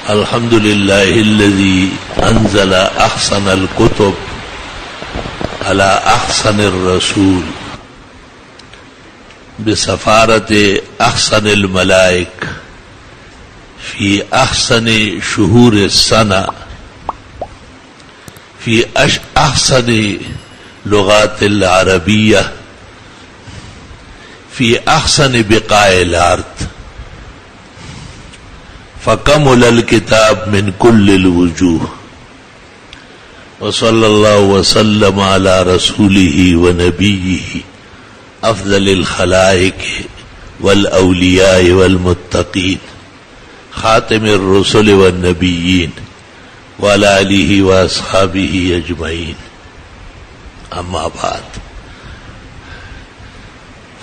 الحمد لله الذي أنزل أحسن الكتب على أحسن الرسول بسفارة أحسن الملائكة في أحسن شهور السنة في أحسن لغات العربية في أحسن بقاع الأرض فكمل الكتاب من كل الوجوه وصلى الله وسلم على رسوله ونبيه أفضل الخلائق والأولياء والمتقين خاتم الرسل والنبيين وعلى آله وأصحابه أجمعين أما بعد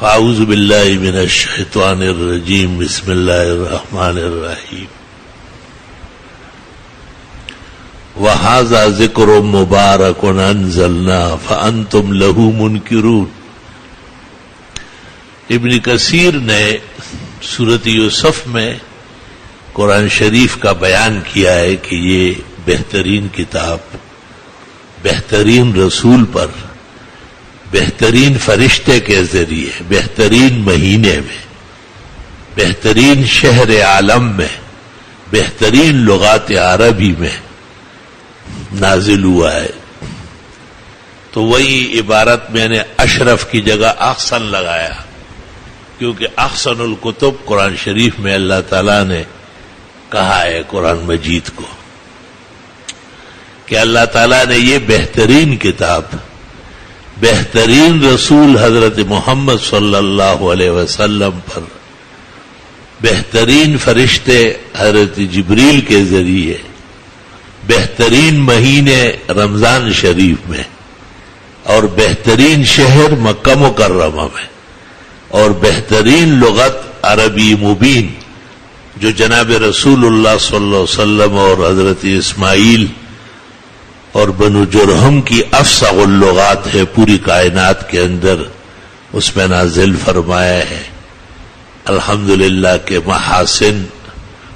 فأعوذ بالله من الشيطان الرجيم بسم الله الرحمن الرحيم وهذا ذكر مبارك أنزلناه فأنتم له منكرون. ابن کثیر نے سورۃ یوسف میں قرآن شریف کا بیان کیا ہے کہ یہ بہترین کتاب بہترین رسول پر بہترین فرشتے کے ذریعے بہترین مہینے میں بہترین شہر عالم میں بہترین لغات عربی میں نازل ہوا ہے. تو وہی عبارت میں نے اشرف کی جگہ احسن لگایا کیونکہ احسن الکتب قرآن شریف میں اللہ تعالیٰ نے کہا ہے قرآن مجید کو کہ اللہ تعالیٰ نے یہ بہترین کتاب بہترین رسول حضرت محمد صلی اللہ علیہ وسلم پر بہترین فرشتے حضرت جبریل کے ذریعے بہترین مہینے رمضان شریف میں اور بہترین شہر مکہ مکرمہ میں اور بہترین لغت عربی مبین جو جناب رسول اللہ صلی اللہ علیہ وسلم اور حضرت اسماعیل اور بنو جرہم کی افصح اللغات ہے پوری کائنات کے اندر اس میں نازل فرمایا ہے. الحمدللہ کے محاسن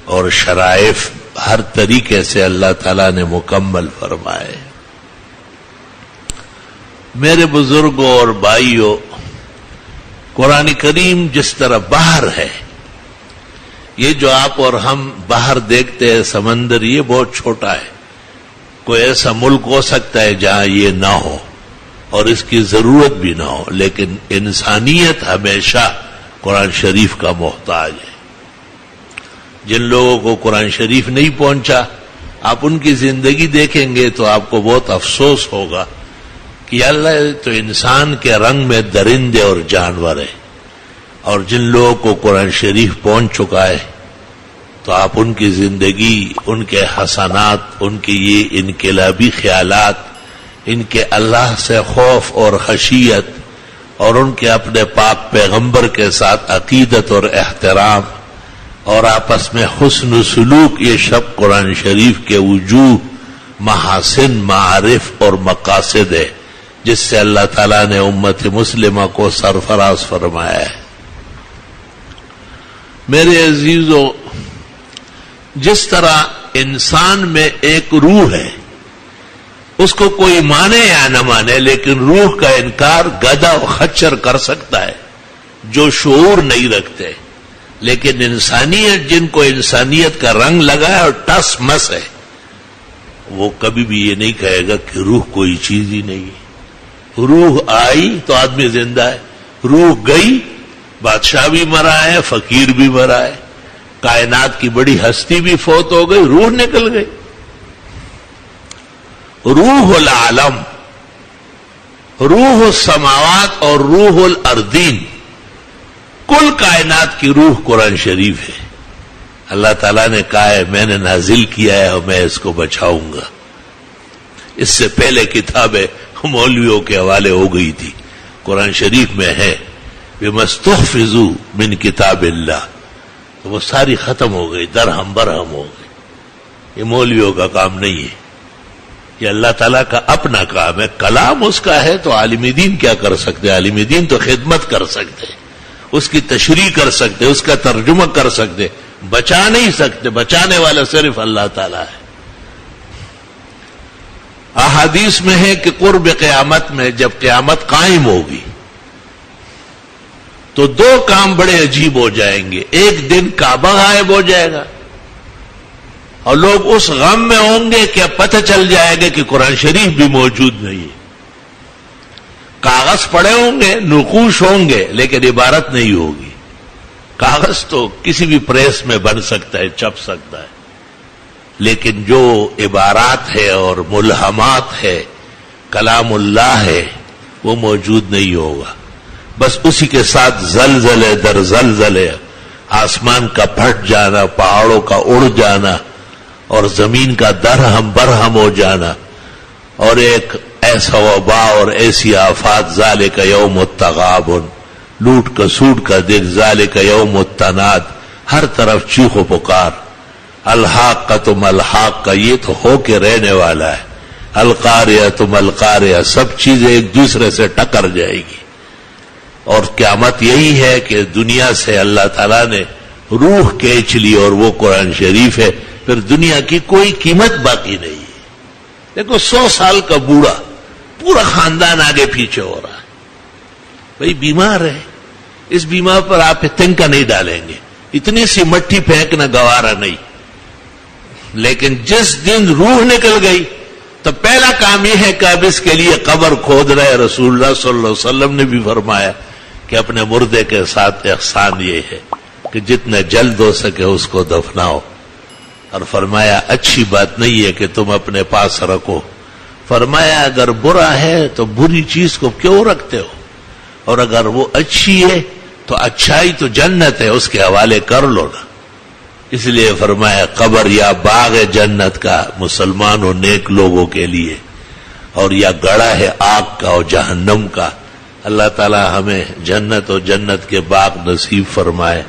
اور شرائف ہر طریقے سے اللہ تعالیٰ نے مکمل فرمائے. میرے بزرگوں اور بھائیوں، قرآن کریم جس طرح باہر ہے، یہ جو آپ اور ہم باہر دیکھتے ہیں سمندر، یہ بہت چھوٹا ہے. کوئی ایسا ملک ہو سکتا ہے جہاں یہ نہ ہو اور اس کی ضرورت بھی نہ ہو، لیکن انسانیت ہمیشہ قرآن شریف کا محتاج ہے. جن لوگوں کو قرآن شریف نہیں پہنچا، آپ ان کی زندگی دیکھیں گے تو آپ کو بہت افسوس ہوگا کہ اللہ تو انسان کے رنگ میں درندے اور جانور ہے، اور جن لوگوں کو قرآن شریف پہنچ چکا ہے تو آپ ان کی زندگی، ان کے حسنات، ان کی یہ انقلابی خیالات، ان کے اللہ سے خوف اور خشیت اور ان کے اپنے پاک پیغمبر کے ساتھ عقیدت اور احترام اور آپس میں حسن و سلوک، یہ سب قرآن شریف کے وجوہ، محاسن، معارف اور مقاصد ہے جس سے اللہ تعالیٰ نے امت مسلمہ کو سرفراز فرمایا ہے. میرے عزیزو، جس طرح انسان میں ایک روح ہے، اس کو کوئی مانے یا نہ مانے لیکن روح کا انکار گدھا و خچر کر سکتا ہے جو شعور نہیں رکھتے، لیکن انسانیت، جن کو انسانیت کا رنگ لگا ہے اور ٹس مس ہے، وہ کبھی بھی یہ نہیں کہے گا کہ روح کوئی چیز ہی نہیں ہے. روح آئی تو آدمی زندہ ہے، روح گئی بادشاہ بھی مرا ہے، فقیر بھی مرا ہے، کائنات کی بڑی ہستی بھی فوت ہو گئی، روح نکل گئی. روح العالم، روح السماوات اور روح الارضین، کل کائنات کی روح قرآن شریف ہے. اللہ تعالیٰ نے کہا ہے میں نے نازل کیا ہے اور میں اس کو بچاؤں گا. اس سے پہلے کتابیں مولویوں کے حوالے ہو گئی تھی، قرآن شریف میں ہے بِمَسْتُحْفِظُوا مِنْ کتاب اللہ، تو وہ ساری ختم ہو گئی، درہم برہم ہو گئی. یہ مولویوں کا کام نہیں ہے، یہ اللہ تعالیٰ کا اپنا کام ہے. کلام اس کا ہے تو عالم دین کیا کر سکتے؟ عالم دین تو خدمت کر سکتے، اس کی تشریح کر سکتے، اس کا ترجمہ کر سکتے. بچا نہیں سکتے، بچانے والا صرف اللہ تعالیٰ ہے۔ احادیث میں ہے کہ قرب قیامت میں جب قیامت قائم ہوگی تو دو کام بڑے عجیب ہو جائیں گے۔ ایک دن کعبہ غائب ہو جائے گا اور لوگ اس غم میں ہوں گے کہ اب پتہ چل جائے گا کہ قرآن شریف بھی موجود نہیں ہے۔ کاغذ پڑے ہوں گے، نقوش ہوں گے، لیکن عبارت نہیں ہوگی۔ کاغذ تو کسی بھی پریس میں بن سکتا ہے، چھپ سکتا ہے، لیکن جو عبارات ہے اور ملہمات ہے، کلام اللہ ہے، وہ موجود نہیں ہوگا۔ بس اسی کے ساتھ زلزلے در زلزلے، آسمان کا پھٹ جانا، پہاڑوں کا اڑ جانا اور زمین کا درہم برہم ہو جانا، اور ایک ایسا وبا اور ایسی آفات، ذالک یوم التغابن، لوٹ کسوٹ کا دن، ذالک یوم التناد، ہر طرف چیخ و پکار، الحاقۃ ملحاقہ، یہ تو ہو کے رہنے والا ہے، القاریۃ ملقاریہ، سب چیزیں ایک دوسرے سے ٹکر جائے گی۔ اور قیامت یہی ہے کہ دنیا سے اللہ تعالیٰ نے روح کھینچ لی اور وہ قرآن شریف ہے، پھر دنیا کی کوئی قیمت باقی نہیں ہے۔ دیکھو 100 سال کا بوڑھا، پورا خاندان آگے پیچھے ہو رہا ہے، بھئی بیمار ہے، اس بیمار پر آپ تنکا نہیں ڈالیں گے، اتنی سی مٹی پھینکنا گوارا نہیں، لیکن جس دن روح نکل گئی تو پہلا کام یہ ہے کہ اب اس کے لیے قبر کھود رہے۔ رسول اللہ صلی اللہ علیہ وسلم نے بھی فرمایا کہ اپنے مردے کے ساتھ احسان یہ ہے کہ جتنا جلد ہو سکے اس کو دفناؤ، اور فرمایا اچھی بات نہیں ہے کہ تم اپنے پاس رکھو، فرمایا اگر برا ہے تو بری چیز کو کیوں رکھتے ہو، اور اگر وہ اچھی ہے تو اچھائی تو جنت ہے، اس کے حوالے کر لو نا۔ اس لیے فرمایا قبر یا باغ ہے جنت کا مسلمان و نیک لوگوں کے لیے، اور یا گڑھا ہے آگ کا اور جہنم کا۔ اللہ تعالی ہمیں جنت اور جنت کے باغ نصیب فرمائے۔